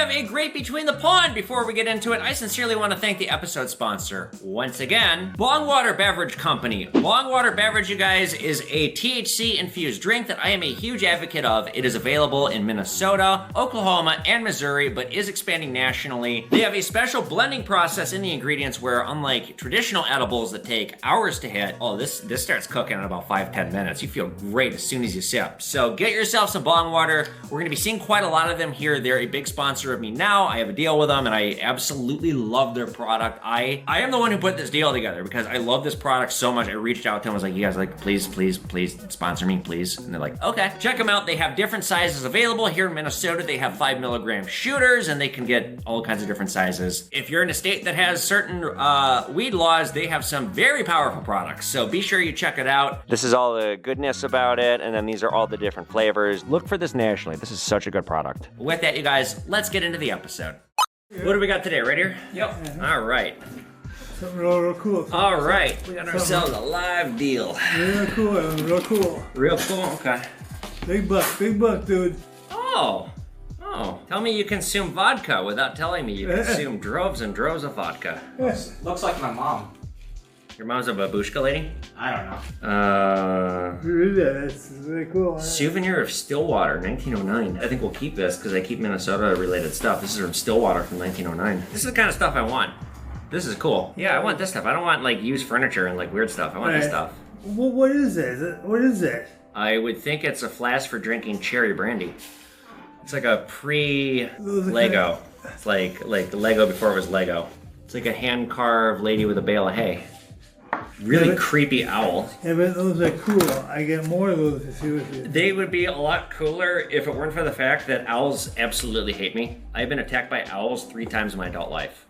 have a great between the pond. Before we get into it, I sincerely want to thank the episode sponsor once again, Longwater Beverage Company. Longwater Beverage, you guys, is a THC infused drink that I am a huge advocate of. It is available in Minnesota, Oklahoma, and Missouri, but is expanding nationally. They have a special blending process in the ingredients where, unlike traditional edibles that take hours to hit, this starts cooking in about 5-10 minutes. You feel great as soon as you sip. So get yourself some bong water. We're gonna be seeing quite a lot of them here. They're a big sponsor of me now. I have a deal with them and I absolutely love their product. I am the one who put this deal together because I love this product so much. I reached out to them, I was like, you guys, like, please sponsor me, please. And they're like, okay. Check them out. They have different sizes available. Here in Minnesota, they have 5 milligram shooters and they can get all kinds of different sizes. If you're in a state that has certain weed laws, they have some very powerful products. So be sure you check it out. This is all the goodness about it, and then these are all the different flavors. Look for this nationally. This is such a good product. With that, you guys, let's get into the episode. What do we got today, right here? Yep. All right. Something real cool. All right, we got ourselves a live deal. Real cool, real cool. Real cool, okay. Big buck, dude. Oh. Tell me you consume vodka without telling me you consume droves and droves of vodka. Yes. Looks like my mom. Your mom's a babushka lady? I don't know. That's very cool. Souvenir of Stillwater, 1909. I think we'll keep this because I keep Minnesota-related stuff. This is from Stillwater from 1909. This is the kind of stuff I want. This is cool. Yeah, I want this stuff. I don't want like used furniture and like weird stuff. I want this stuff. What is it? What is it? I would think it's a flask for drinking cherry brandy. It's like a pre-Lego. It's like Lego before it was Lego. It's like a hand-carved lady with a bale of hay. Really creepy owl. Yeah, but those are cool. I get more of those to see with you. They would be a lot cooler if it weren't for the fact that owls absolutely hate me. I've been attacked by owls 3 times in my adult life.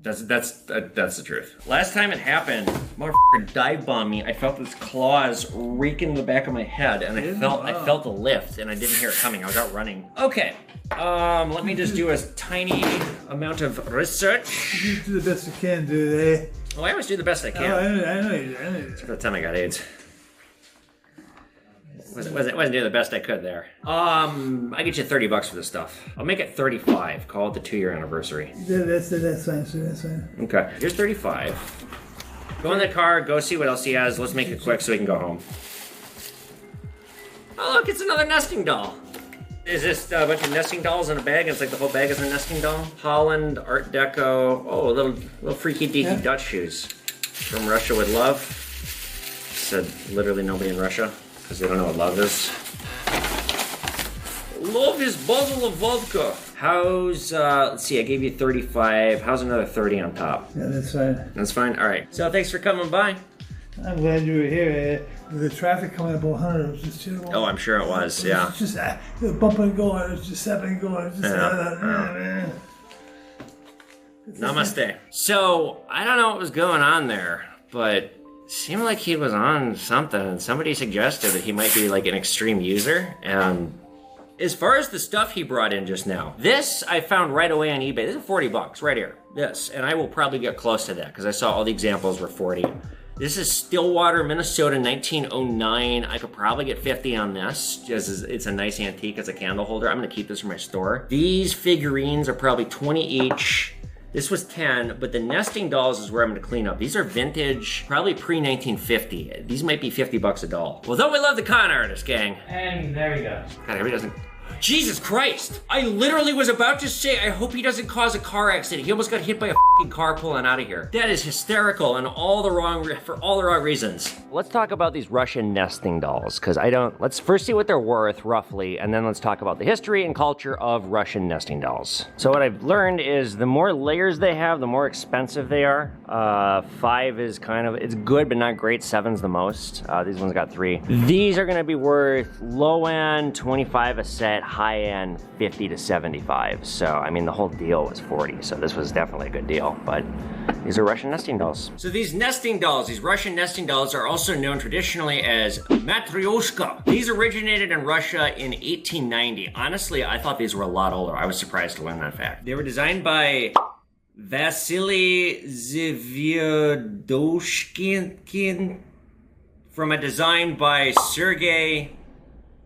That's the truth. Last time it happened, motherfucker dive bombed me. I felt its claws raking the back of my head, and I felt a lift, and I didn't hear it coming. I was out running. Okay, let me just do a tiny amount of research. You do the best you can, dude. Eh? Oh, I always do the best I can. Oh, I know you. Except for the time I got AIDS. Wasn't doing the best I could there. I get you $30 for this stuff. I'll make it 35. Call it the 2-year anniversary. That's fine, sir. That's fine. Okay, here's 35. Go in the car, go see what else he has. Let's make it quick so we can go home. Oh look, it's another nesting doll. Is this a bunch of nesting dolls in a bag? It's like the whole bag is a nesting doll. Holland, Art Deco. Oh, little freaky deaky Dutch shoes. From Russia with love. Said literally nobody in Russia. Because they don't know what love is. Love is bottle of vodka. How's, let's see, I gave you 35. How's another 30 on top? Yeah, that's fine. That's fine? All right. So thanks for coming by. I'm glad you were here. The traffic coming up 100 was just terrible. Oh, I'm sure it was, yeah. It was just bumping and going. It was just stepping and going. It was just, Namaste. So, I don't know what was going on there, but seemed like he was on something, and somebody suggested that he might be like an extreme user. And as far as the stuff he brought in just now, this I found right away on eBay. This is $40 right here. This, and I will probably get close to that because I saw all the examples were 40. This is Stillwater, Minnesota, 1909. I could probably get 50 on this. Just as it's a nice antique. It's a candle holder. I'm gonna keep this for my store. These figurines are probably 20 each. This was 10, but the nesting dolls is where I'm gonna clean up. These are vintage, probably pre-1950. These might be $50 a doll. Well, don't we love the con artist, gang? And there you go. God, everybody doesn't. Jesus Christ! I literally was about to say, I hope he doesn't cause a car accident. He almost got hit by a fucking car pulling out of here. That is hysterical and for all the wrong reasons. Let's talk about these Russian nesting dolls, because let's first see what they're worth, roughly, and then let's talk about the history and culture of Russian nesting dolls. So what I've learned is the more layers they have, the more expensive they are. 5 is it's good, but not great. 7's the most. These ones got 3. These are gonna be worth low end, 25 a set, high end 50 to 75. So I mean the whole deal was 40, so this was definitely a good deal. But these are Russian nesting dolls. So these nesting dolls, these Russian nesting dolls, are also known traditionally as matryoshka. These originated in Russia in 1890. Honestly, I thought these were a lot older. I was surprised to learn that fact. They were designed by Vasily Zviadoshkin from a design by Sergei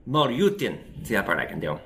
Malyutin. See, that part I can do.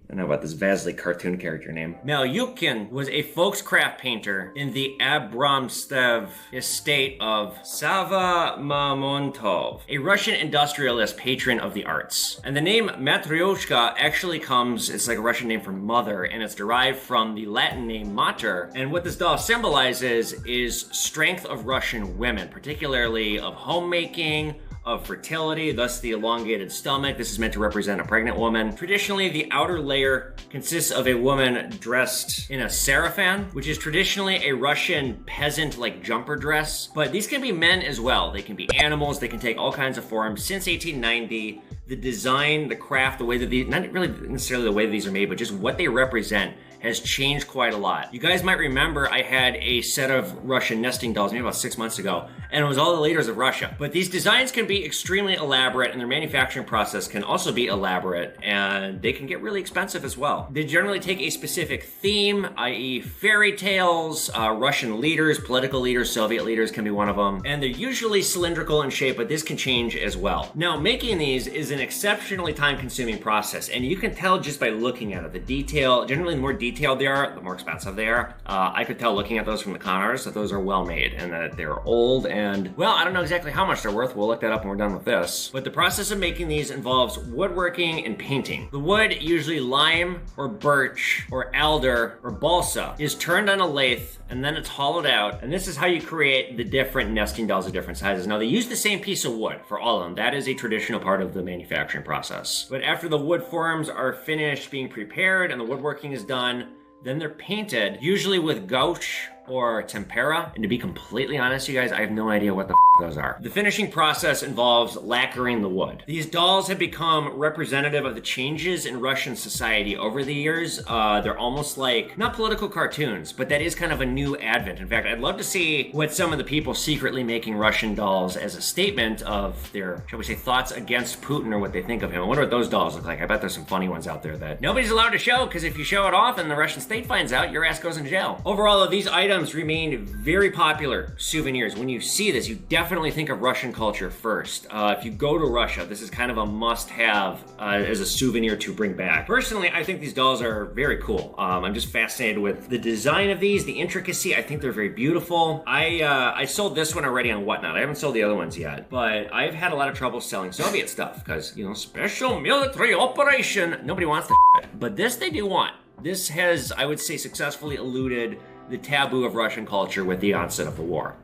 I don't know about this Vasily cartoon character name. Malyukin was a Volkscraft painter in the Abramstev estate of Sava Mamontov, a Russian industrialist patron of the arts. And the name Matryoshka actually comes, it's like a Russian name for mother, and it's derived from the Latin name mater. And what this doll symbolizes is strength of Russian women, particularly of homemaking, of fertility, thus the elongated stomach. This is meant to represent a pregnant woman. Traditionally, the outer layer consists of a woman dressed in a sarafan, which is traditionally a Russian peasant-like jumper dress. But these can be men as well. They can be animals, they can take all kinds of forms. Since 1890, the design, the craft, the way that these, not really necessarily the way that these are made, but just what they represent has changed quite a lot. You guys might remember I had a set of Russian nesting dolls maybe about 6 months ago, and it was all the leaders of Russia. But these designs can be extremely elaborate, and their manufacturing process can also be elaborate, and they can get really expensive as well. They generally take a specific theme, i.e. fairy tales, Russian leaders, political leaders, Soviet leaders can be one of them, and they're usually cylindrical in shape, but this can change as well. Now, making these is an exceptionally time-consuming process, and you can tell just by looking at it. The detail, generally the more detailed they are, the more expensive they are. I could tell looking at those from the con artists that those are well made and that they're old and, well, I don't know exactly how much they're worth. We'll look that up when we're done with this. But the process of making these involves woodworking and painting. The wood, usually lime or birch or alder or balsa, is turned on a lathe and then it's hollowed out. And this is how you create the different nesting dolls of different sizes. Now, they use the same piece of wood for all of them. That is a traditional part of the manufacturing process. But after the wood forms are finished being prepared and the woodworking is done, then they're painted, usually with gouache or tempera. And to be completely honest, you guys, I have no idea what the those are. The finishing process involves lacquering the wood. These dolls have become representative of the changes in Russian society over the years. They're almost like, not political cartoons, but that is kind of a new advent. In fact, I'd love to see what some of the people secretly making Russian dolls as a statement of their, shall we say, thoughts against Putin or what they think of him. I wonder what those dolls look like. I bet there's some funny ones out there that nobody's allowed to show, because if you show it off and the Russian state finds out, your ass goes in jail. Overall, these items remain very popular souvenirs. When you see this, you definitely think of Russian culture first. If you go to Russia, this is kind of a must-have as a souvenir to bring back. Personally, I think these dolls are very cool. I'm just fascinated with the design of these, the intricacy. I think they're very beautiful. I sold this one already on Whatnot. I haven't sold the other ones yet, but I've had a lot of trouble selling Soviet stuff because, you know, special military operation. Nobody wants the shit. But this they do want. This has, I would say, successfully eluded the taboo of Russian culture with the onset of the war.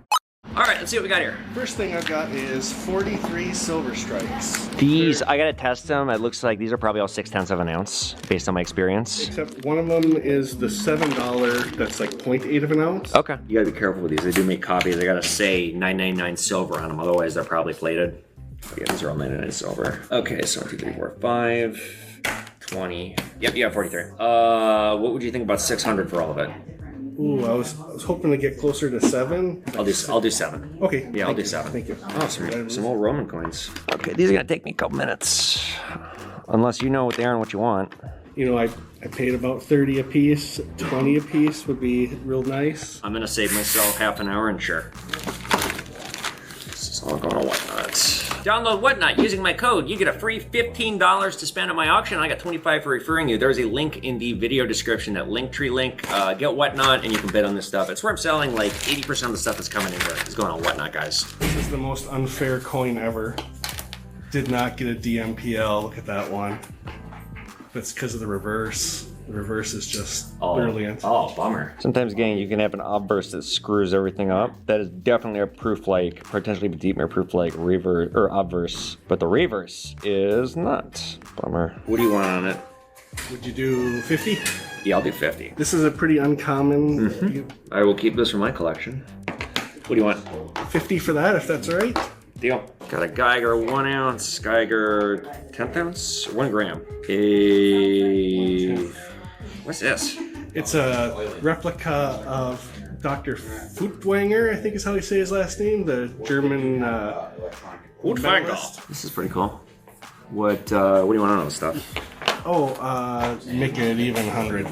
All right, let's see what we got here. First thing I've got is 43 silver strikes. These, I gotta test them. It looks like these are probably all 6/10 of an ounce, based on my experience. Except one of them is the $7 that's like 0.8 of an ounce. Okay. You gotta be careful with these. They do make copies. They gotta say 999 silver on them, otherwise they're probably plated. Oh, yeah, these are all 99 silver. Okay, so 1, 2, 3, 4, 5, 20. Yep, you have 43. What would you think about 600 for all of it? Ooh, I was hoping to get closer to 7. I'll do 7. Okay. Yeah, I'll do 7. Thank you. Oh, some old Roman coins. Okay, these are gonna take me a couple minutes. Unless you know what they are and what you want. You know, I paid about 30 a piece. 20 a piece would be real nice. I'm gonna save myself half an hour and sure. This is all going to Whatnot. Download Whatnot using my code. You get a free $15 to spend on my auction. I got 25 for referring you. There's a link in the video description, that Linktree link. Get Whatnot and you can bid on this stuff. It's where I'm selling like 80% of the stuff that's coming in here. It's going on Whatnot, guys. This is the most unfair coin ever. Did not get a DMPL. Look at that one. That's because of the reverse. The reverse is just brilliant. Oh, bummer. Sometimes, gang, you can have an obverse that screws everything up. That is definitely a proof like, potentially a deep proof like reverse or obverse. But the reverse is not. Bummer. What do you want on it? Would you do 50? Yeah, I'll do 50. This is a pretty uncommon. I will keep this for my collection. What do you want? 50 for that, if that's all right. Deal. Got a Geiger 1 ounce, Geiger 10th ounce, 1 gram. What's this? It's a replica of Dr. Furtwängler, I think is how you say his last name, the German medalist. This is pretty cool. What do you want on all this stuff? Make it even 100.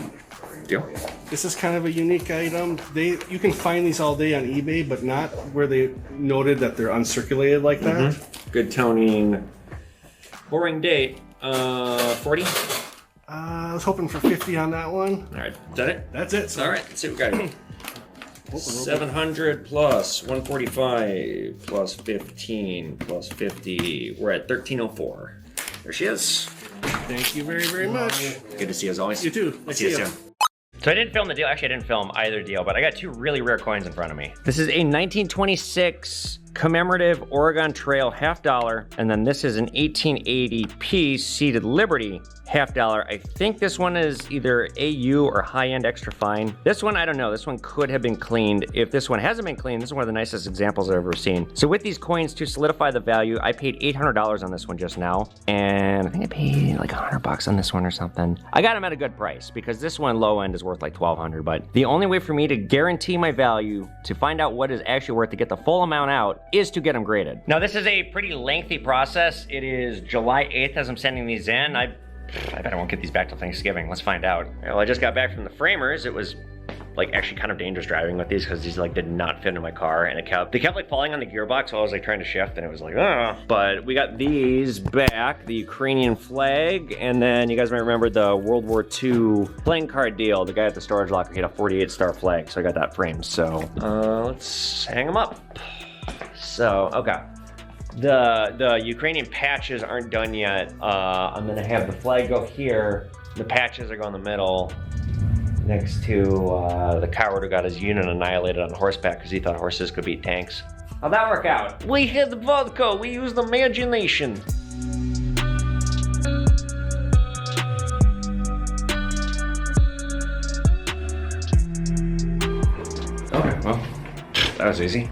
Deal. This is kind of a unique item. You can find these all day on eBay, but not where they noted that they're uncirculated like that. Good toning. Boring date. 40? I was hoping for 50 on that one. All right, is that it? That's it. So All right, let's see what we got. 700 plus 145 plus 15 plus 50. We're at 1304. There she is. Thank you very, very much. Good to see you as always. You too. Let's see you soon. So I didn't film the deal. Actually, I didn't film either deal, but I got two really rare coins in front of me. This is a 1926 commemorative Oregon Trail $50, and then this is an 1880 piece seated Liberty $50. I think this one is either AU or high-end extra fine. This one, I don't know. This one could have been cleaned. If this one hasn't been cleaned, this is one of the nicest examples I've ever seen. So with these coins, to solidify the value, I paid $800 on this one just now, and I think I paid like $100 on this one or something. I got them at a good price because this one low end is worth like $1,200, but the only way for me to guarantee my value, to find out what is actually worth to get the full amount out, is to get them graded. Now this is a pretty lengthy process. It is July 8th as I'm sending these in. I bet I won't get these back till Thanksgiving. Let's find out. Well, I just got back from the framers. It was like actually kind of dangerous driving with these because these like did not fit in my car, and they kept like falling on the gearbox while I was like trying to shift, and it was like, oh. But we got these back, the Ukrainian flag, and then you guys might remember the World War II playing card deal. The guy at the storage locker, he had a 48-star flag, so I got that framed. So let's hang them up. So, okay. The Ukrainian patches aren't done yet. I'm gonna have the flag go here. The patches are going in the middle next to the coward who got his unit annihilated on horseback because he thought horses could beat tanks. How'd that work out? We had the vodka, we used imagination. Okay, well, that was easy.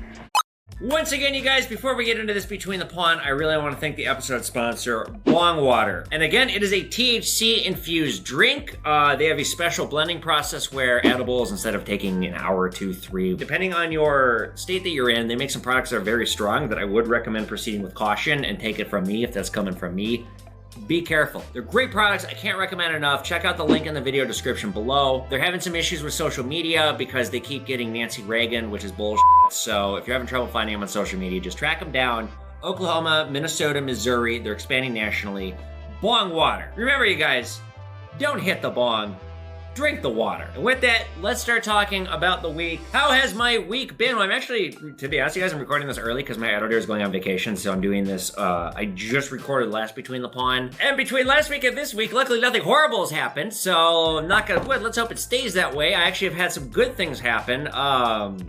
Once again, you guys, before we get into this Between the Pond, I really want to thank the episode sponsor, Bong Water. And again, it is a THC-infused drink. They have a special blending process where edibles, instead of taking an hour, 2, 3, depending on your state that you're in, they make some products that are very strong that I would recommend proceeding with caution, and take it from me if that's coming from me. Be careful. They're great products. I can't recommend enough. Check out the link in the video description below. They're having some issues with social media because they keep getting Nancy Reagan, which is bullshit. So if you're having trouble finding them on social media, just track them down. Oklahoma, Minnesota, Missouri. They're expanding nationally. Bong Water. Remember, you guys, don't hit the bong. Drink the water. And with that, let's start talking about the week. How has my week been? Well, I'm actually, to be honest, you guys, I'm recording this early because my editor is going on vacation, so I'm doing this. I just recorded last Between the Pond. And between last week and this week, luckily nothing horrible has happened, so knock on wood, let's hope it stays that way. I actually have had some good things happen.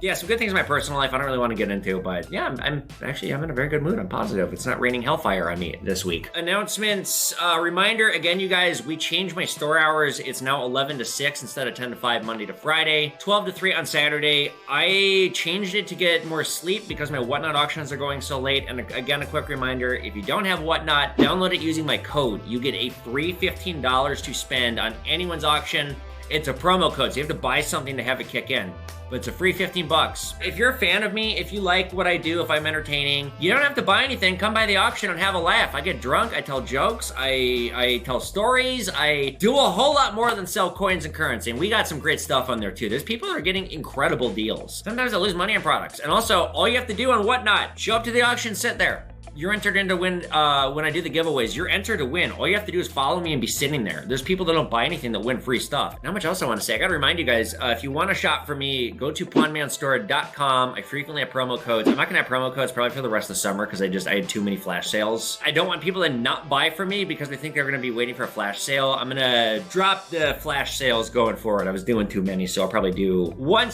Yeah, some good things in my personal life I don't really want to get into, but yeah, I'm in a very good mood. I'm positive. It's not raining hellfire on me this week. Announcements, reminder, again, you guys, we changed my store hours. It's now 11 to 6 instead of 10 to 5 Monday to Friday, 12 to 3 on Saturday. I changed it to get more sleep because my Whatnot auctions are going so late. And again, a quick reminder, if you don't have Whatnot, download it using my code. You get a free $15 to spend on anyone's auction. It's a promo code, so you have to buy something to have it kick in. But it's a free 15 bucks. If you're a fan of me, if you like what I do, if I'm entertaining, you don't have to buy anything. Come by the auction and have a laugh. I get drunk, I tell jokes, I tell stories, I do a whole lot more than sell coins and currency. And we got some great stuff on there too. There's people that are getting incredible deals. Sometimes I lose money on products. And also, all you have to do on Whatnot, show up to the auction, sit there. You're entered in to win, when I do the giveaways, you're entered to win. All you have to do is follow me and be sitting there. There's people that don't buy anything that win free stuff. Not much else I want to say. I gotta remind you guys, if you want to shop for me, go to pondmanstore.com. I frequently have promo codes. I'm not gonna have promo codes probably for the rest of the summer because I had too many flash sales. I don't want people to not buy from me because they think they're gonna be waiting for a flash sale. I'm gonna drop the flash sales going forward. I was doing too many, so I'll probably do one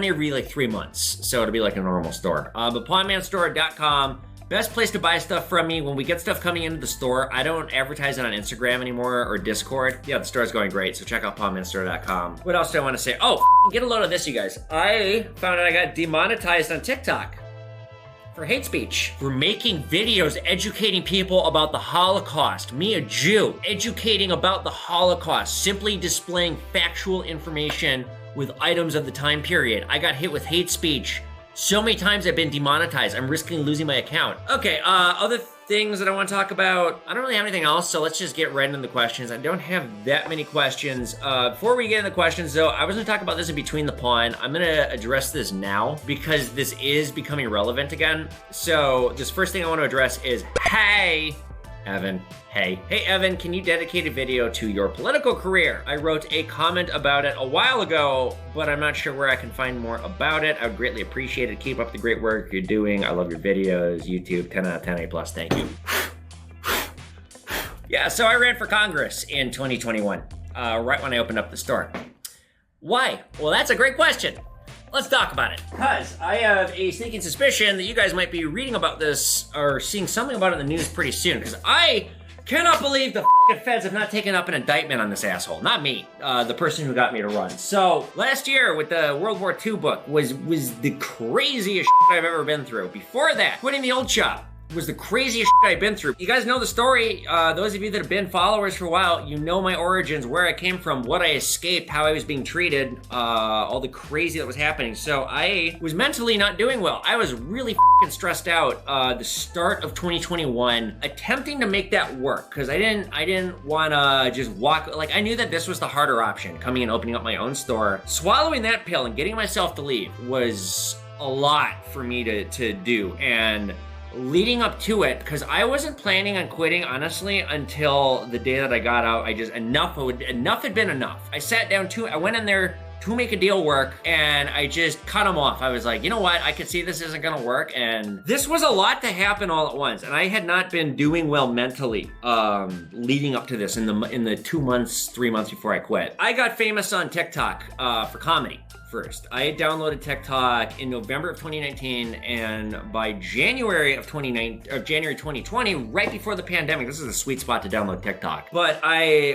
every like 3 months. So it'll be like a normal store. But pondmanstore.com. Best place to buy stuff from me. When we get stuff coming into the store, I don't advertise it on Instagram anymore or Discord. Yeah, the store's going great, so check out pondmanstore.com. What else do I want to say? Oh, get a load of this, you guys. I found out I got demonetized on TikTok for hate speech, for making videos educating people about the Holocaust. Me, a Jew, educating about the Holocaust, simply displaying factual information with items of the time period. I got hit with hate speech. So many times I've been demonetized. I'm risking losing my account. Okay, other things that I want to talk about. I don't really have anything else, so let's just get right into the questions. I don't have that many questions. Before we get into the questions, though, I was going to talk about this in Between the Pond. I'm going to address this now because this is becoming relevant again. So this first thing I want to address is, hey, Evan, hey. Hey Evan, can you dedicate a video to your political career? I wrote a comment about it a while ago, but I'm not sure where I can find more about it. I would greatly appreciate it. Keep up the great work you're doing. I love your videos. YouTube, 10 out of 10 A+, thank you. Yeah, so I ran for Congress in 2021, right when I opened up the store. Why? Well, that's a great question. Let's talk about it. Because I have a sneaking suspicion that you guys might be reading about this or seeing something about it in the news pretty soon. Because I cannot believe the feds have not taken up an indictment on this asshole. Not me, the person who got me to run. So last year with the World War II book was the craziest I've ever been through. Before that, quitting the old shop was the craziest I've been through. You guys know the story. Those of you that have been followers for a while, you know my origins, where I came from, what I escaped, how I was being treated, all the crazy that was happening. So I was mentally not doing well. I was really stressed out the start of 2021, attempting to make that work, because I didn't want to just walk. Like, I knew that this was the harder option, coming and opening up my own store. Swallowing that pill and getting myself to leave was a lot for me to do. And leading up to it, because I wasn't planning on quitting, honestly, until the day that I got out. Enough had been enough. I sat down I went in there to make a deal work, and I just cut them off. I was like, you know what? I could see this isn't gonna work, and this was a lot to happen all at once, and I had not been doing well mentally leading up to this in the 2 months, 3 months before I quit. I got famous on TikTok for comedy. First, I had downloaded TikTok in November of 2019, and by January 2020, right before the pandemic, this is a sweet spot to download TikTok. But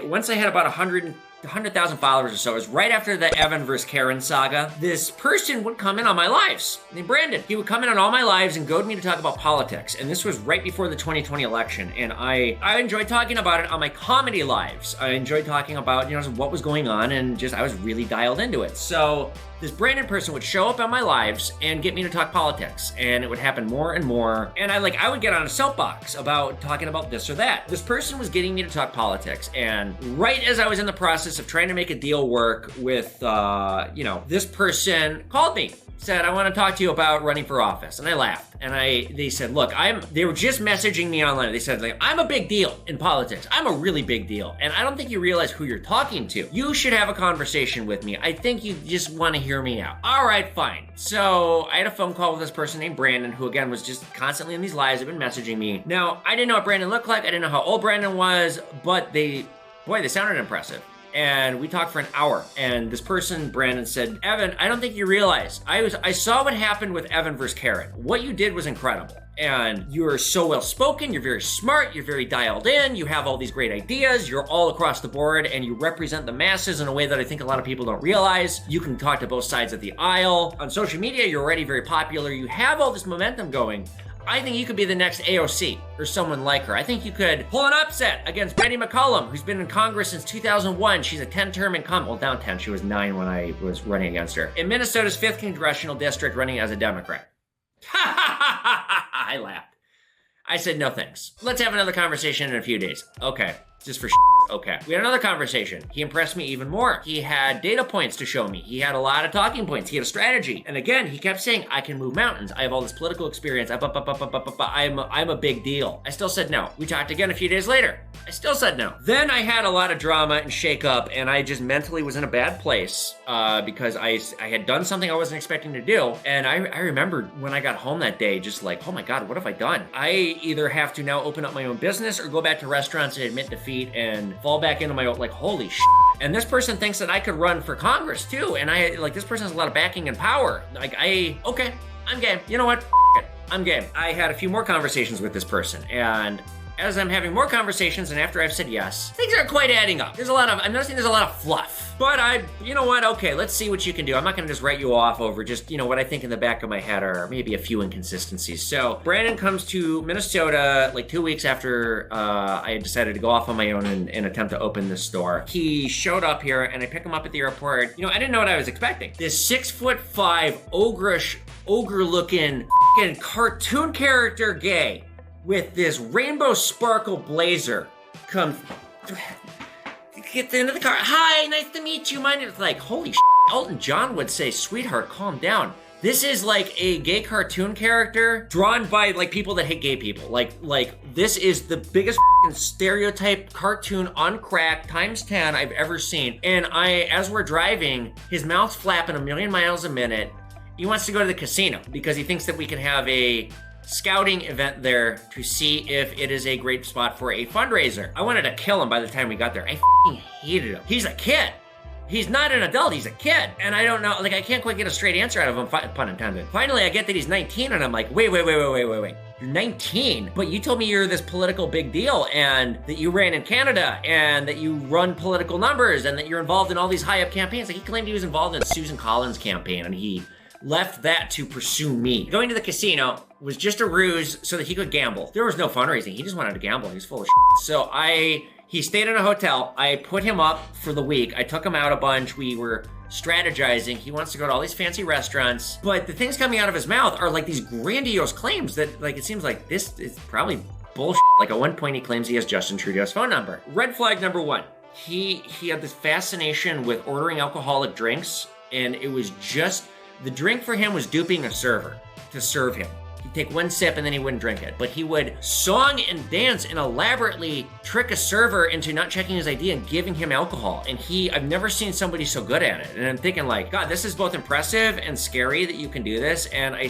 once I had about 100,000 followers or so, it was right after the Evan versus Karen saga. This person would come in on my lives, named Brandon. He would come in on all my lives and goad me to talk about politics. And this was right before the 2020 election. And I enjoyed talking about it on my comedy lives. I enjoyed talking about, what was going on, and I was really dialed into it. So this Brandon person would show up on my lives and get me to talk politics, and it would happen more and more. And I would get on a soapbox about talking about this or that. This person was getting me to talk politics, and right as I was in the process of trying to make a deal work with, this person called me, said, I want to talk to you about running for office. And I laughed. And they said, look, they were just messaging me online. They said, I'm a big deal in politics. I'm a really big deal. And I don't think you realize who you're talking to. You should have a conversation with me. I think you just want to hear me out. All right, fine. So I had a phone call with this person named Brandon, who again was just constantly in these lives, have been messaging me. Now, I didn't know what Brandon looked like. I didn't know how old Brandon was, but they sounded impressive. And we talked for an hour, and this person, Brandon, said, Evan, I don't think you realize. I saw what happened with Evan versus Karen. What you did was incredible. And you're so well-spoken, you're very smart, you're very dialed in, you have all these great ideas, you're all across the board, and you represent the masses in a way that I think a lot of people don't realize. You can talk to both sides of the aisle. On social media, you're already very popular. You have all this momentum going. I think you could be the next AOC or someone like her. I think you could pull an upset against Betty McCollum, who's been in Congress since 2001. She's a 10-term incumbent. Well, down 10. She was 9 when I was running against her. In Minnesota's 5th congressional district, running as a Democrat. I laughed. I said, no thanks. Let's have another conversation in a few days. Okay. Just for okay. We had another conversation. He impressed me even more. He had data points to show me. He had a lot of talking points. He had a strategy. And again, he kept saying, I can move mountains. I have all this political experience. I'm a big deal. I still said no. We talked again a few days later. I still said no. Then I had a lot of drama and shake up, and I just mentally was in a bad place because I had done something I wasn't expecting to do. And I remember when I got home that day, just like, oh my God, what have I done? I either have to now open up my own business or go back to restaurants and admit defeat and fall back into my own, like, holy shit. And this person thinks that I could run for Congress too. And this person has a lot of backing and power. Okay, I'm game. You know what? It. I'm game. I had a few more conversations with this person, and as I'm having more conversations and after I've said yes, things aren't quite adding up. I'm noticing there's a lot of fluff. But you know what? Okay, let's see what you can do. I'm not gonna just write you off over just, what I think in the back of my head are maybe a few inconsistencies. So Brandon comes to Minnesota like 2 weeks after I had decided to go off on my own and attempt to open this store. He showed up here and I pick him up at the airport. I didn't know what I was expecting. This 6'5" ogre-looking cartoon character gay with this rainbow sparkle blazer comes, gets into the car. Hi, nice to meet you. My name is like, holy shit. Elton John would say, sweetheart, calm down. This is like a gay cartoon character drawn by like people that hate gay people. Like this is the biggest stereotype cartoon on crack times 10 I've ever seen. And as we're driving, his mouth's flapping 1,000,000 miles a minute. He wants to go to the casino because he thinks that we can have a scouting event there to see if it is a great spot for a fundraiser. I wanted to kill him by the time we got there. I hated him. He's a kid. He's not an adult, he's a kid. And I don't know, like I can't quite get a straight answer out of him, pun intended. Finally, I get that he's 19 and I'm like, wait. You're 19, but you told me you're this political big deal and that you ran in Canada and that you run political numbers and that you're involved in all these high up campaigns. Like he claimed he was involved in Susan Collins' campaign and he left that to pursue me. Going to the casino was just a ruse so that he could gamble. There was no fundraising, he just wanted to gamble. He was full of shit. So he stayed in a hotel. I put him up for the week. I took him out a bunch. We were strategizing. He wants to go to all these fancy restaurants. But the things coming out of his mouth are like these grandiose claims that like it seems like this is probably bullshit. Like at one point he claims he has Justin Trudeau's phone number. Red flag number one. He had this fascination with ordering alcoholic drinks, and it was just the drink for him was duping a server to serve him. He'd take one sip and then he wouldn't drink it. But he would song and dance and elaborately trick a server into not checking his ID and giving him alcohol. And I've never seen somebody so good at it. And I'm thinking like, God, this is both impressive and scary that you can do this. And I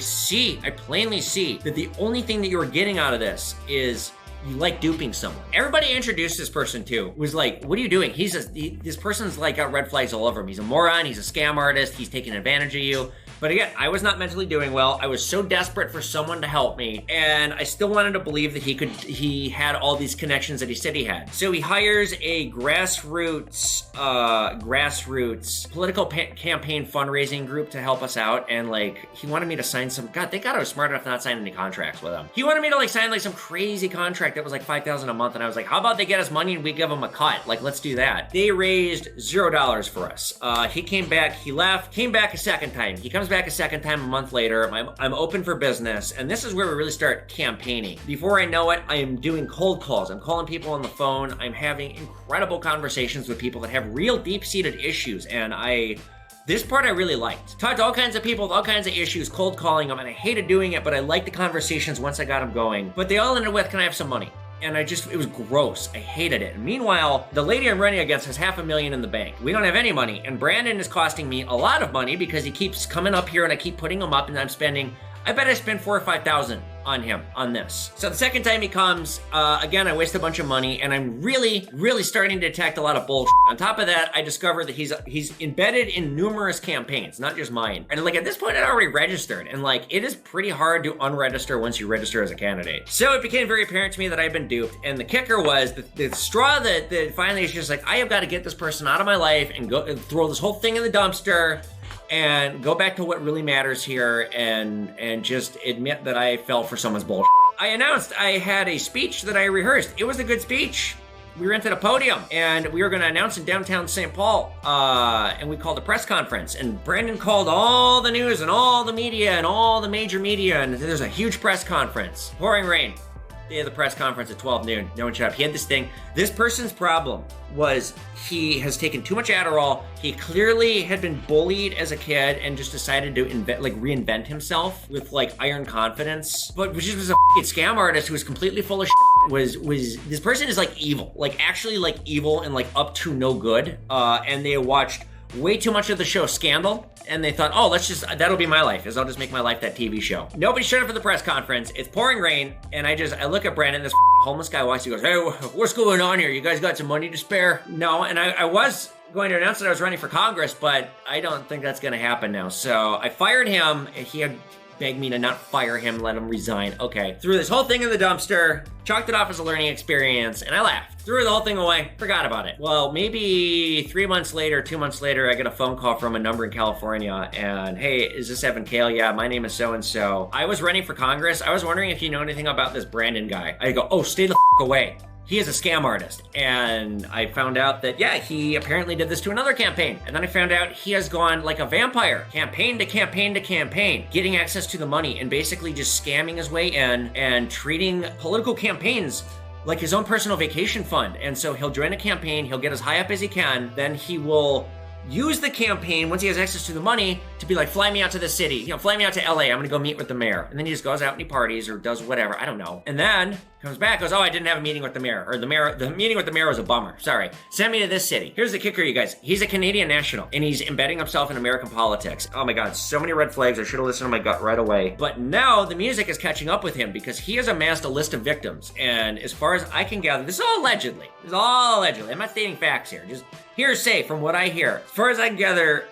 plainly see that the only thing that you're getting out of this is you like duping someone. Everybody I introduced this person to was like, what are you doing? This person's like got red flags all over him. He's a moron, he's a scam artist, he's taking advantage of you. But again, I was not mentally doing well. I was so desperate for someone to help me, and I still wanted to believe that he had all these connections that he said he had. So he hires a grassroots political campaign fundraising group to help us out, and like he wanted me to sign some. God, thank God I was smart enough to not sign any contracts with him. He wanted me to like sign like some crazy contract that was like $5,000 a month, and I was like, how about they get us money and we give them a cut? Like, let's do that. They raised $0 for us. He came back, he left, came back a second time. He comes back a second time a month later. I'm open for business, and this is where we really start campaigning. Before I know it, I am doing cold calls. I'm calling people on the phone. I'm having incredible conversations with people that have real deep-seated issues, and this part I really liked. Talked to all kinds of people with all kinds of issues, cold calling them, and I hated doing it, but I liked the conversations once I got them going. But they all ended with, can I have some money? And it was gross. I hated it. And meanwhile, the lady I'm running against has $500,000 in the bank. We don't have any money. And Brandon is costing me a lot of money because he keeps coming up here and I keep putting him up, and I bet I spend $4,000 or $5,000 on him on this. So the second time he comes, again, I waste a bunch of money, and I'm really, really starting to detect a lot of bullshit. On top of that, I discovered that he's embedded in numerous campaigns, not just mine. And like at this point, I'd already registered, and like it is pretty hard to unregister once you register as a candidate. So it became very apparent to me that I've been duped. And the kicker was the straw that finally is just like, I have got to get this person out of my life and go and throw this whole thing in the dumpster and go back to what really matters here and just admit that I fell for someone's bullshit. I announced I had a speech that I rehearsed. It was a good speech. We rented a podium and we were going to announce in downtown St. Paul, and we called a press conference, and Brandon called all the news and all the media and all the major media, and there's a huge press conference. Pouring rain. Day of the press conference at 12 noon. No one showed up. He had this thing. This person's problem was he has taken too much Adderall. He clearly had been bullied as a kid and just decided to reinvent himself with like iron confidence. But which was a scam artist who was completely full of shit. This person is like evil, like actually like evil and like up to no good. And they watched way too much of the show Scandal. And they thought, oh, that'll be my life, I'll just make my life that TV show. Nobody showed up for the press conference. It's pouring rain. And I look at Brandon, this homeless guy walks, he goes, hey, what's going on here? You guys got some money to spare? No, and I was going to announce that I was running for Congress, but I don't think that's going to happen now. So I fired him. He had begged me to not fire him, let him resign. Okay. Threw this whole thing in the dumpster, chalked it off as a learning experience, and I laughed. Threw the whole thing away, forgot about it. Well, maybe 2 months later, I get a phone call from a number in California, and hey, is this Evan Kale? Yeah, my name is so-and-so. I was running for Congress. I was wondering if you know anything about this Brandon guy. I go, oh, stay the away. He is a scam artist. And I found out that, yeah, he apparently did this to another campaign. And then I found out he has gone like a vampire, campaign to campaign to campaign, getting access to the money and basically just scamming his way in and treating political campaigns like his own personal vacation fund. And so he'll join a campaign, he'll get as high up as he can, then he will use the campaign once he has access to the money to be like, fly me out to the city, you know, fly me out to LA. I'm gonna go meet with the mayor. And then he just goes out and he parties or does whatever. I don't know. And then comes back, goes, oh, I didn't have a meeting with the mayor. Or the meeting with the mayor was a bummer. Sorry. Send me to this city. Here's the kicker, you guys. He's a Canadian national and he's embedding himself in American politics. Oh my God, so many red flags. I should have listened to my gut right away. But now the music is catching up with him because he has amassed a list of victims. And as far as I can gather, this is all allegedly. This is all allegedly. I'm not stating facts here. Just hearsay from what I hear. As far as I can gather,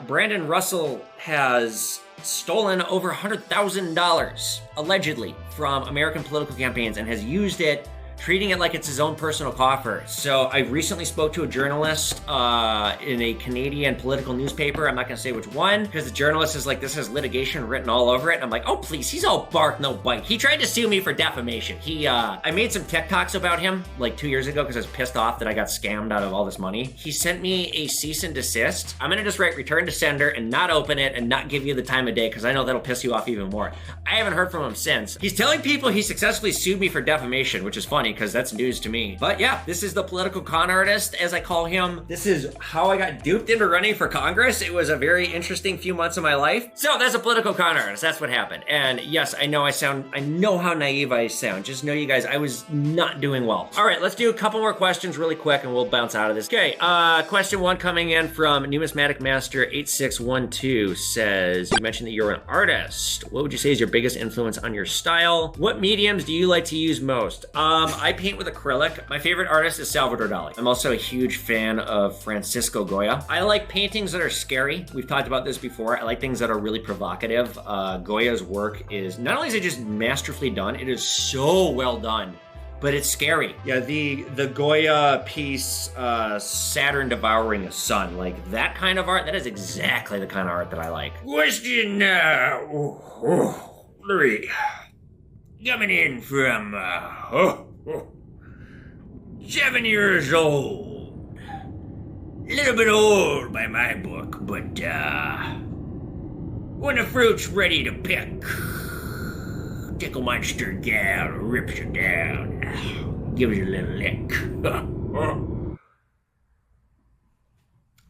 Brandon Russell has stolen over $100,000, allegedly, from American political campaigns and has used it, treating it like it's his own personal coffer. So I recently spoke to a journalist in a Canadian political newspaper. I'm not gonna say which one, because the journalist is like, this has litigation written all over it. And I'm like, oh please, he's all bark, no bite. He tried to sue me for defamation. I made some TikToks about him like 2 years ago because I was pissed off that I got scammed out of all this money. He sent me a cease and desist. I'm gonna just write return to sender and not open it and not give you the time of day because I know that'll piss you off even more. I haven't heard from him since. He's telling people he successfully sued me for defamation, which is funny because that's news to me. But yeah, this is the political con artist, as I call him. This is how I got duped into running for Congress. It was a very interesting few months of my life. So that's a political con artist. That's what happened. And yes, I know how naive I sound. Just know, you guys, I was not doing well. All right, let's do a couple more questions really quick and we'll bounce out of this. Okay, question one coming in from Numismatic Master 8612 says, you mentioned that you're an artist. What would you say is your biggest influence on your style? What mediums do you like to use most? I paint with acrylic. My favorite artist is Salvador Dali. I'm also a huge fan of Francisco Goya. I like paintings that are scary. We've talked about this before. I like things that are really provocative. Goya's work is, not only is it just masterfully done, it is so well done, but it's scary. Yeah, the Goya piece, Saturn Devouring the Sun, like that kind of art, that is exactly the kind of art that I like. Question 3. Coming in from, 7 years old. A little bit old by my book, but when the fruit's ready to pick, Tickle Monster gal rips you down, gives you a little lick.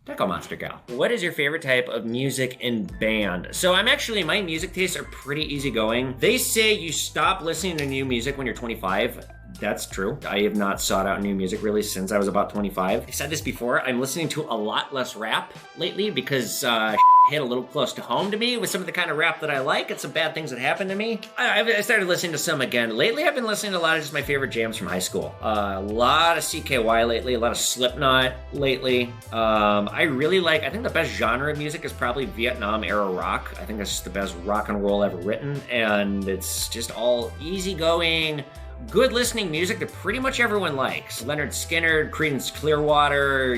Tickle Monster gal. What is your favorite type of music and band? So my music tastes are pretty easygoing. They say you stop listening to new music when you're 25. That's true. I have not sought out new music really since I was about 25. I said this before, I'm listening to a lot less rap lately because hit a little close to home to me with some of the kind of rap that I like and some bad things that happened to me. I started listening to some again. Lately, I've been listening to a lot of just my favorite jams from high school. A lot of CKY lately, a lot of Slipknot lately. I really like, I think the best genre of music is probably Vietnam era rock. I think that's just the best rock and roll ever written. And it's just all easygoing, good listening music that pretty much everyone likes. Leonard Skinner, Creedence Clearwater,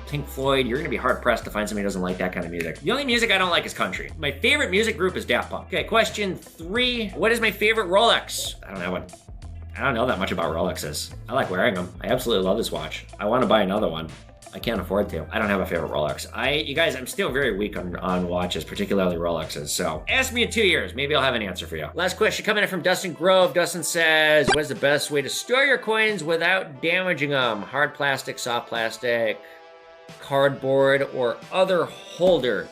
Pink Floyd, you're gonna be hard pressed to find somebody who doesn't like that kind of music. The only music I don't like is country. My favorite music group is Daft Punk. Okay, question 3. What is my favorite Rolex? I don't know that much about Rolexes. I like wearing them. I absolutely love this watch. I want to buy another one. I can't afford to. I don't have a favorite Rolex. You guys, I'm still very weak on watches, particularly Rolexes. So ask me in 2 years. Maybe I'll have an answer for you. Last question coming in from Dustin Grove. Dustin says, what is the best way to store your coins without damaging them? Hard plastic, soft plastic, cardboard, or other holder?